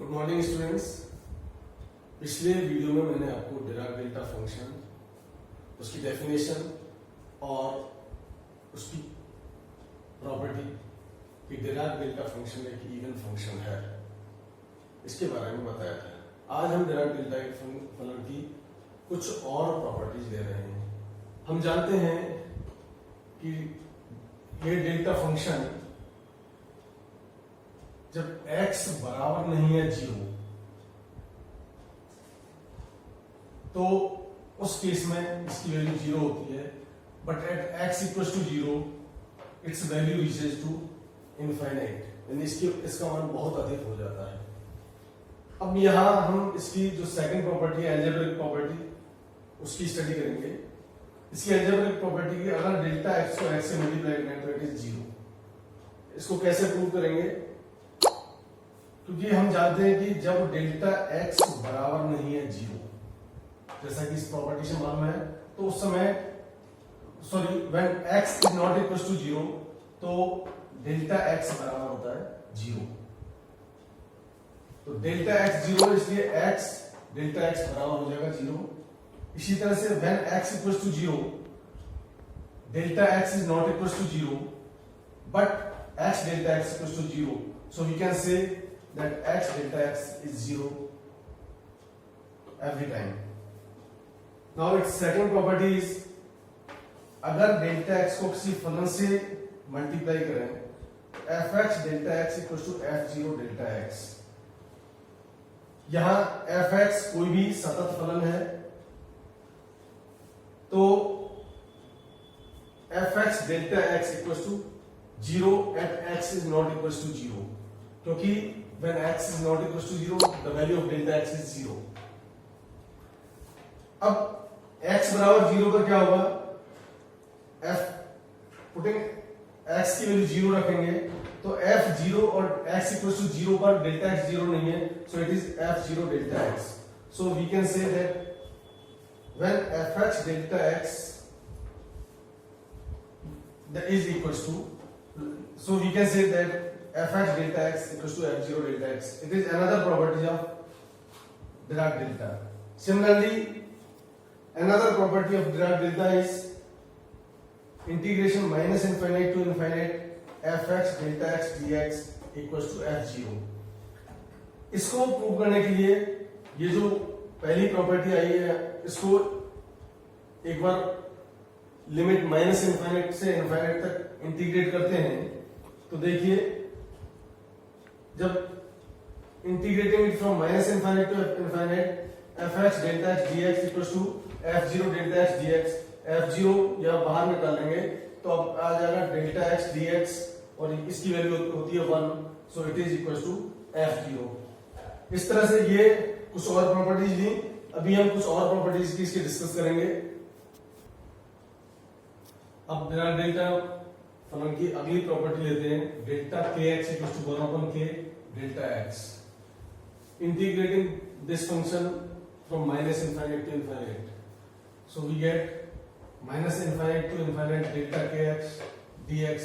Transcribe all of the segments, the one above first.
Good morning students. पिछले video में मैंने आपको डिराक डेल्टा फंक्शन, उसकी डेफिनेशन और उसकी प्रॉपर्टी कि डिराक डेल्टा फंक्शन एक इवन फंक्शन है, इसके बारे में बताया था। आज हम डिराक डेल्टा फलन की कुछ और प्रॉपर्टीज ले रहे हैं। हम जानते हैं कि ये डेल्टा फंक्शन जब x बराबर नहीं है 0 तो उस केस में इसकी वैल्यू 0 होती है, but at x equal to 0 its value reaches to infinite, यानी इसका मान बहुत अधिक हो जाता है। अब यहां हम इसकी जो सेकंड प्रॉपर्टी है अलजेब्रिक प्रॉपर्टी, उसकी स्टडी करेंगे। इसकी अलजेब्रिक प्रॉपर्टी की अगर डेल्टा x को x से मल्टीप्लाई करें तो इट इज 0। इसको कैसे प्रूव करेंगे? क्योंकि हम जानते हैं कि जब डेल्टा x बराबर नहीं है 0, जैसा कि इस प्रॉपर्टी से मालूम है, तो उस समय when x is not equal to 0 तो डेल्टा x बराबर होता है 0। तो डेल्टा x 0, इसलिए डेल्टा x बराबर हो जाएगा 0। इसी तरह से when x equal to 0 delta x is not equal to 0 but x delta x equal to 0, so we can say that x delta x is 0 every time. Now its second property is, अगर delta x को किसी फलन से multiply करें fx delta x equal to f0 delta x, यहां fx कोई भी सतत फलन है तो fx delta x equal to 0 at x is not equal to 0, क्योंकि when x is not equal to 0 the value of delta x is 0। अब x बराबर 0 पर क्या होगा? पुटिंग x की वैल्यू 0 रखेंगे तो f0 और x इक्वल टू 0 पर डेल्टा x 0 नहीं है, so it is f0 delta x। so we can say that when fx delta x that is equals to, so we can say that fx delta x equals to f0 delta x. It is another property of Dirac delta. Similarly, another property of Dirac delta is integration minus infinite to infinite fx delta x dx equals to f0. इसको prove करने के लिए ये जो पहली property आई है, इसको एक बार लिमिट माइनस इनफाइनाइट से इनफाइनाइट तक इंटीग्रेट करते हैं तो देखिए, जब integrating it from minus infinite to infinite fx delta x dx equals to f0 delta x dx, f0 या बाहर निकालेंगे तो अब आ जाएगा डेल्टा x dx और इसकी वैल्यू होती है 1, so it is equals to f0। इस तरह से ये कुछ और प्रॉपर्टीज ली। अभी हम कुछ और प्रॉपर्टीज की इसके डिस्कस करेंगे। अब डिराक डेल्टा फलन की अगली प्रॉपर्टी लेते हैं, delta kx equals to 1 upon k delta x। Integrating this function from minus infinite to infinite, so we get minus infinite to infinite delta kx dx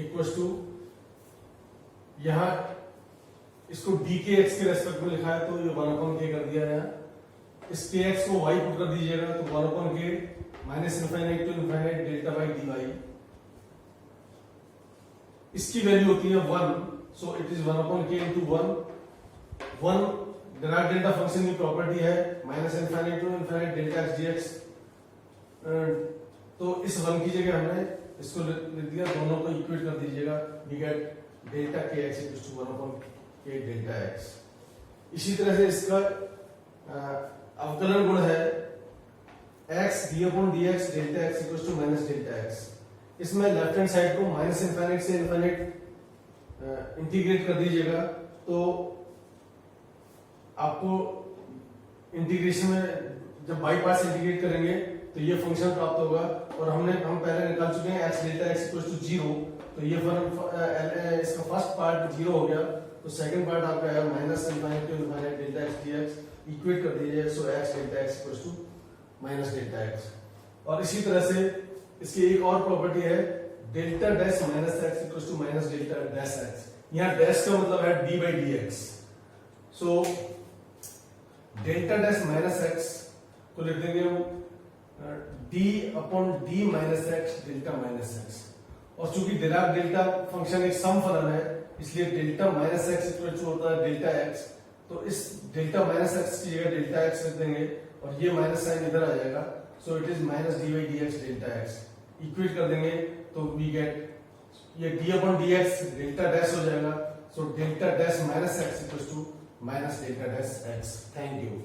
equals to, यहां इसको dkx के respect में लिखा है तो ये 1 अपॉन k कर दिया है। इस kx को y पुट कर दीजिएगा तो 1 upon k minus infinite to infinite delta by dy, इसकी वैल्यू होती है 1, so it is 1 upon k into 1 Dirac delta function की प्रॉपर्टी है minus infinite to infinite delta x dx। तो इस 1 की जगह हमने इसको लिख दिया, दोनों को इक्वेट कर दीजिएगा, we get delta kx equals to 1 upon k delta x। इसी तरह से इसका अवकलन गुण है x d upon dx delta x equals to minus delta x। इसमें लेफ्ट हैंड साइड को माइनस इनफाइनाइट से इनफाइनाइट इंटीग्रेट कर दीजिएगा तो आपको इंटीग्रेशन में जब बाई पार्ट्स इंटीग्रेट करेंगे तो ये फंक्शन प्राप्त होगा। और हम पहले निकाल चुके हैं x delta x equals to 0, तो ये इसका फर्स्ट पार्ट 0 हो गया, तो सेकंड पार्ट आपका है minus infinite to infinite delta x dx, equate कर दीजिए, so x delta x equals to minus delta x। और इसी तरह से इसकी एक और प्रॉपर्टी है delta dash minus x equal to minus delta dash x. यहाँ डैश का मतलब है d by d x. So delta dash minus x को लिख देंगे हम d upon d minus x delta minus x, और चूंकि डिराक डेल्टा फंक्शन एक सम फलन है इसलिए delta minus x equal to होता है डेल्टा एक्स, तो इस डेल्टा माइनस एक्स की जगह डेल्टा एक्स लिख देंगे और ये माइनस साइन इधर आ जाएगा, so it is minus d by d x delta x, equate कर देंगे तो वी गेट ये d upon d x delta dash हो जाएगा, so delta dash minus x equal to minus delta dash x. Thank you.